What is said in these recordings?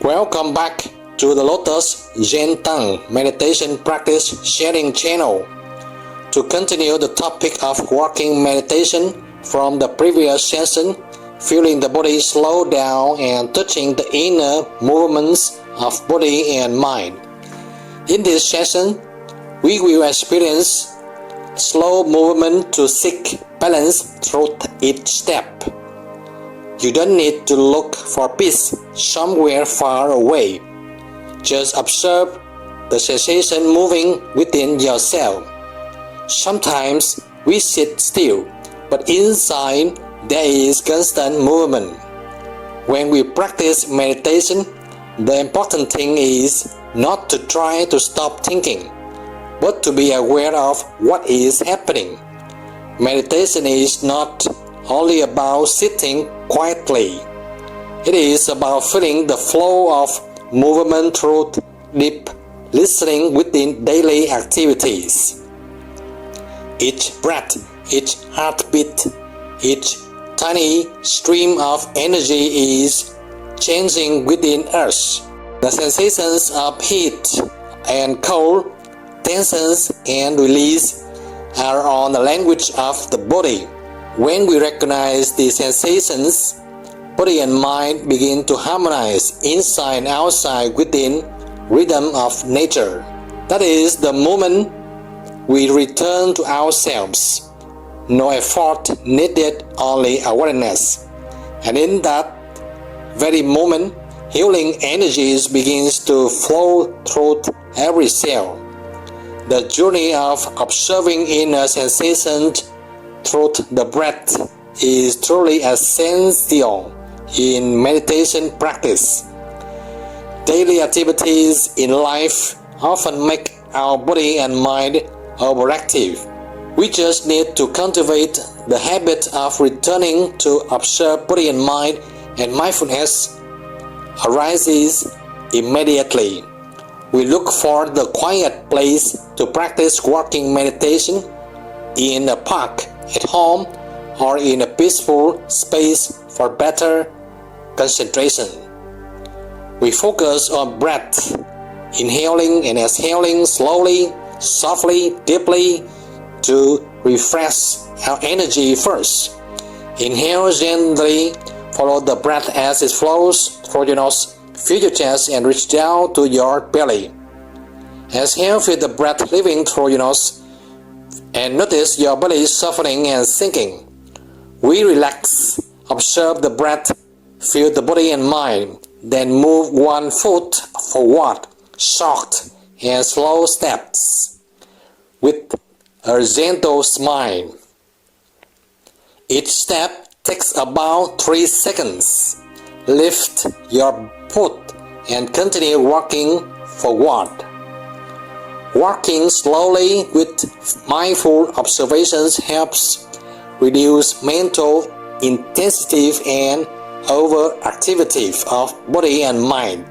Welcome back to the Lotus Zen Tan meditation practice sharing channel. To continue the topic of walking meditation from the previous session, feeling the body slow down and touching the inner movements of body and mind. In this session, we will experience slow movement to seek balance through each step. You don't need to look for peace somewhere far away. Just observe the sensation moving within yourself. Sometimes we sit still, but inside there is constant movement. When we practice meditation, the important thing is not to try to stop thinking, but to be aware of what is happening. Meditation is not only about sitting quietly. It is about feeling the flow of movement through deep listening within daily activities. Each breath, each heartbeat, each tiny stream of energy is changing within us. The sensations of heat and cold, tensions and release are on the language of the body. When we recognize these sensations, body and mind begin to harmonize inside and outside within rhythm of nature. That is the moment we return to ourselves. No effort needed, only awareness. And in that very moment, healing energies begins to flow through every cell. The journey of observing inner sensations through the breath is truly essential in meditation practice. Daily activities in life often make our body and mind overactive. We just need to cultivate the habit of returning to observe body and mind, and mindfulness arises immediately. We look for the quiet place to practice walking meditation, in a park, at home, or in a peaceful space for better concentration. We focus on breath, inhaling and exhaling slowly, softly, deeply to refresh our energy first. Inhale gently, follow the breath as it flows through your nose, feel your chest and reach down to your belly. Exhale, feel the breath leaving through your nose and notice your body softening and sinking. We relax, observe the breath, feel the body and mind, then move one foot forward, short and slow steps, with a gentle smile. Each step takes about 3 seconds. Lift your foot and continue walking forward. Walking slowly with mindful observations helps reduce mental intensity and overactivity of body and mind.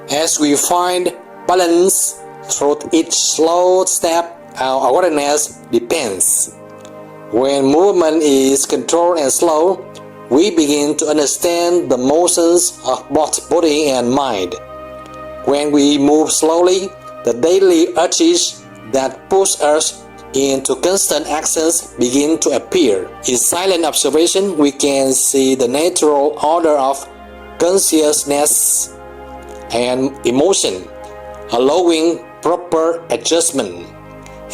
As we find balance through each slow step, our awareness depends. When movement is controlled and slow, we begin to understand the motions of both body and mind. When we move slowly, the daily urges that push us into constant actions begin to appear. In silent observation, we can see the natural order of consciousness and emotion, allowing proper adjustment.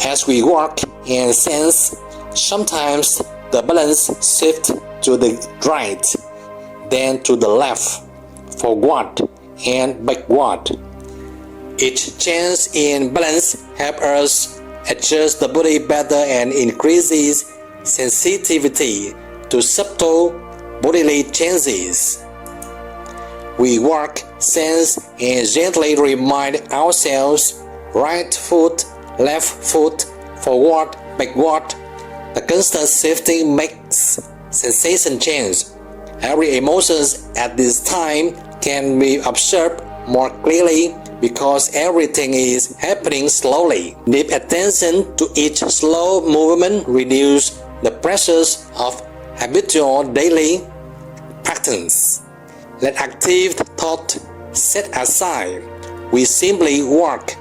As we walk and sense, sometimes the balance shifts to the right, then to the left, forward and backward. Each change in balance helps us adjust the body better and increases sensitivity to subtle bodily changes. We walk, sense, and gently remind ourselves: right foot, left foot, forward, backward. The constant shifting makes sensation change. Every emotion at this time can be observed more clearly because everything is happening slowly. Deep attention to each slow movement reduces the pressures of habitual daily patterns. Let active thought set aside. We simply work,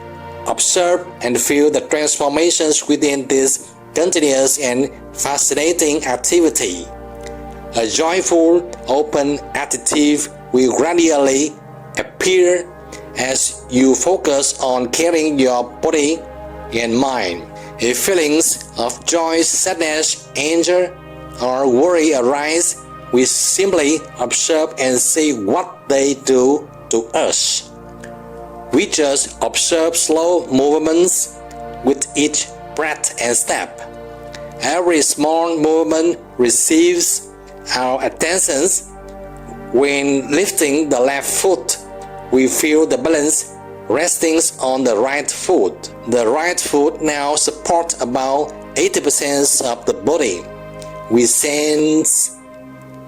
observe, and feel the transformations within this continuous and fascinating activity. A joyful, open attitude will gradually appear as you focus on caring your body and mind. If feelings of joy, sadness, anger, or worry arise, we simply observe and see what they do to us. We just observe slow movements with each breath and step. Every small movement receives our attention. When lifting the left foot, we feel the balance resting on the right foot. The right foot now supports about 80% of the body. We sense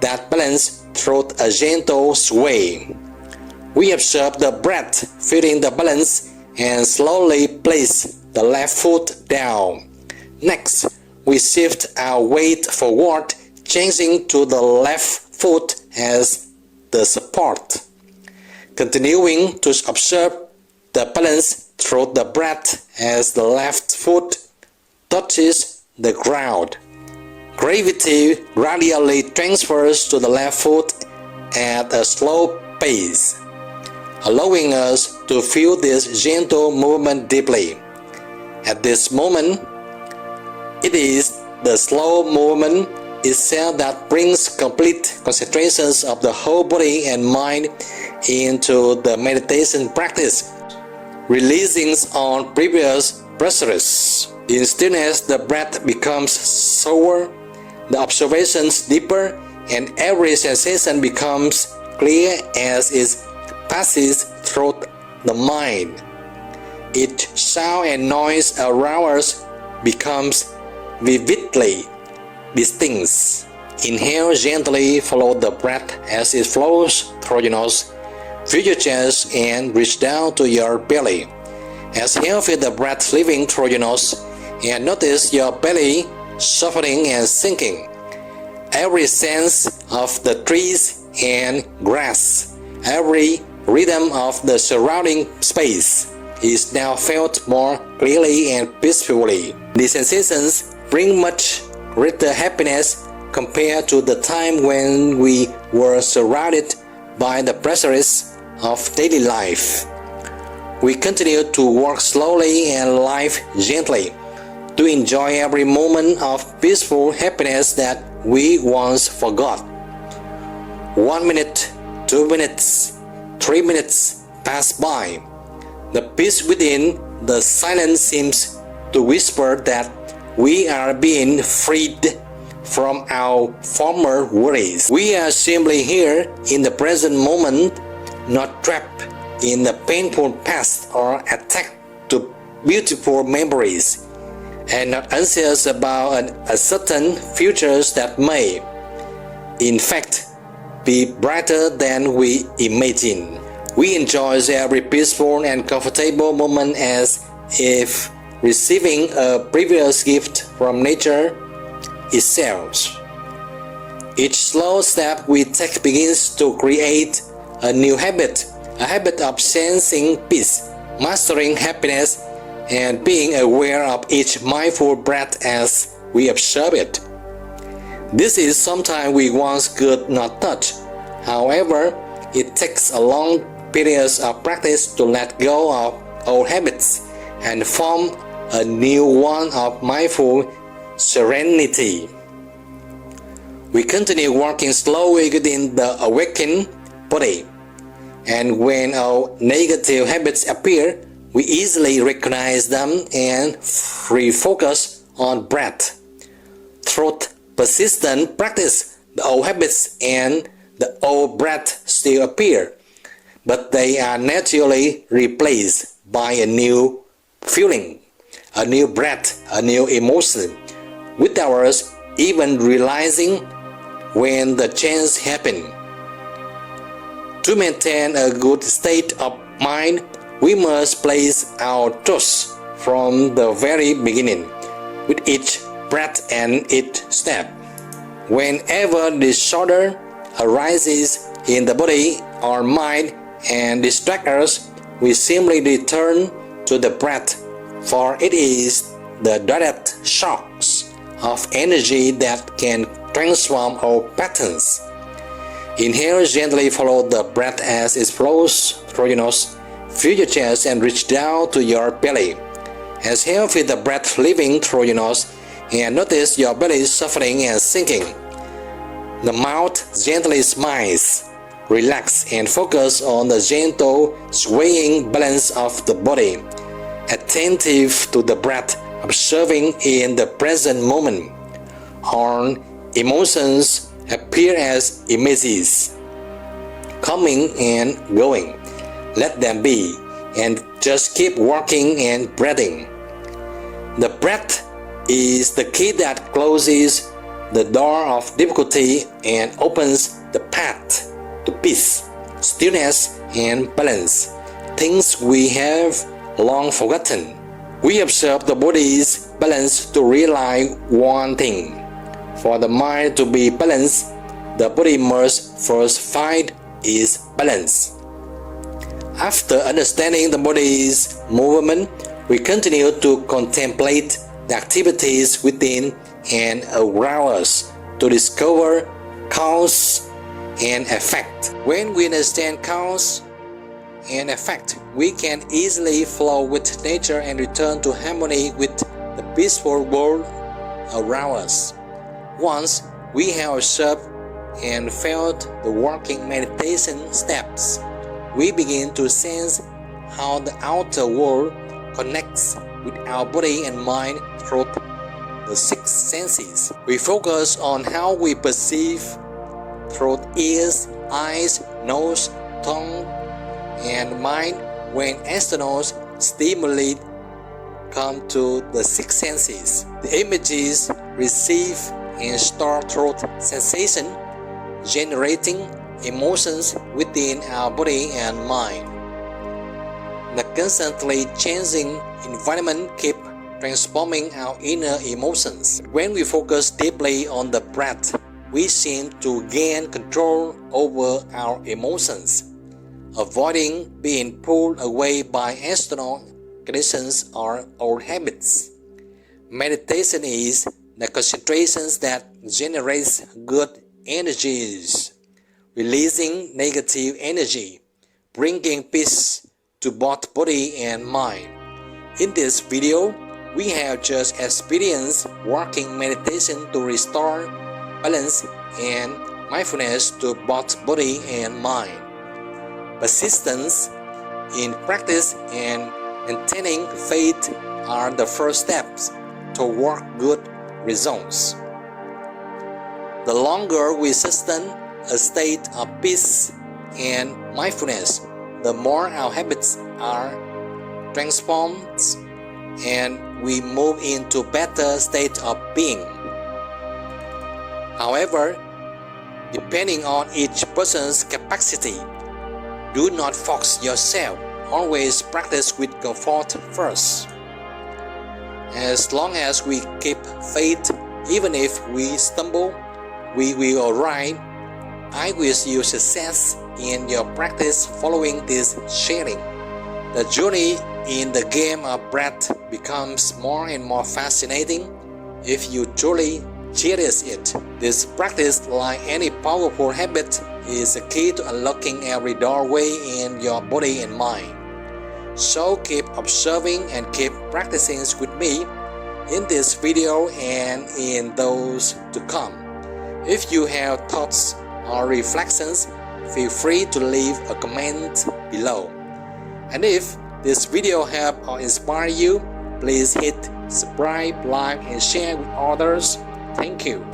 that balance through a gentle sway. We observe the breath, feeling the balance, and slowly place the left foot down. Next, we shift our weight forward, changing to the left foot as the support. Continuing to observe the balance through the breath as the left foot touches the ground. Gravity gradually transfers to the left foot at a slow pace, allowing us to feel this gentle movement deeply. At this moment, it is the slow movement itself that brings complete concentration of the whole body and mind into the meditation practice, releasing on previous pressures. In stillness, the breath becomes slower, the observations deeper, and every sensation becomes clear as it passes through the mind. Each sound and noise around us becomes vividly distinct. Inhale gently, follow the breath as it flows through your nose. Feel your chest and reach down to your belly. Exhale, feel the breath leaving through your nose and notice your belly softening and sinking. Every sense of the trees and grass, every rhythm of the surrounding space is now felt more clearly and peacefully. These sensations bring much greater happiness compared to the time when we were surrounded by the pressures of daily life. We continue to work slowly and live gently, to enjoy every moment of peaceful happiness that we once forgot. 1 minute, 2 minutes, 3 minutes pass by. The peace within the silence seems to whisper that we are being freed from our former worries. We are simply here in the present moment, not trapped in the painful past or attached to beautiful memories, and not anxious about a certain futures that may, in fact, be brighter than we imagine. We enjoy every peaceful and comfortable moment as if receiving a previous gift from nature itself. Each slow step we take begins to create a new habit, a habit of sensing peace, mastering happiness, and being aware of each mindful breath as we observe it. This is something we once could not touch. However, it takes a long period of practice to let go of old habits and form a new one of mindful serenity. We continue working slowly within the awakened body, and when our negative habits appear, we easily recognize them and refocus on breath. Through persistent practice, the old habits and the old breath still appear, but they are naturally replaced by a new feeling, a new breath, a new emotion, without us even realizing when the change happened. To maintain a good state of mind, we must place our trust from the very beginning, with each breath and each step. Whenever disorder arises in the body or mind, and distract us, we simply return to the breath, for it is the direct shocks of energy that can transform our patterns. Inhale, gently follow the breath as it flows through your nose. Feel your chest and reach down to your belly. Exhale, feel the breath leaving through your nose and notice your belly softening and sinking. The mouth gently smiles. Relax and focus on the gentle swaying balance of the body. Attentive to the breath, observing in the present moment. All emotions appear as images, coming and going. Let them be, and just keep walking and breathing. The breath is the key that closes the door of difficulty and opens the path to peace, stillness, and balance, things we have long forgotten. We observe the body's balance to realize one thing. For the mind to be balanced, the body must first find its balance. After understanding the body's movement, we continue to contemplate the activities within and around us to discover cause and effect. When we understand cause and effect, we can easily flow with nature and return to harmony with the peaceful world around us. Once we have observed and felt the walking meditation steps, we begin to sense how the outer world connects with our body and mind through the six senses. We focus on how we perceive through ears, eyes, nose, tongue, and mind when external stimuli come to the six senses. The images receive and store through sensation, generating emotions within our body and mind. The constantly changing environment keeps transforming our inner emotions. When we focus deeply on the breath, we seem to gain control over our emotions, avoiding being pulled away by external conditions or old habits. Meditation is the concentration that generates good energies, releasing negative energy, bringing peace to both body and mind. In this video, we have just experienced walking meditation to restore balance and mindfulness to both body and mind. Persistence in practice and maintaining faith are the first steps toward good results. The longer we sustain a state of peace and mindfulness, the more our habits are transformed and we move into better state of being. However, depending on each person's capacity, do not force yourself. Always practice with comfort first. As long as we keep faith, even if we stumble, we will alright. I wish you success in your practice following this sharing. The journey in the game of breath becomes more and more fascinating if you truly cherish it. This practice, like any powerful habit, is the key to unlocking every doorway in your body and mind. So keep observing and keep practicing with me in this video and in those to come. If you have thoughts or reflections, feel free to leave a comment below. And if this video helped or inspired you, please hit subscribe, like, and share with others. Thank you.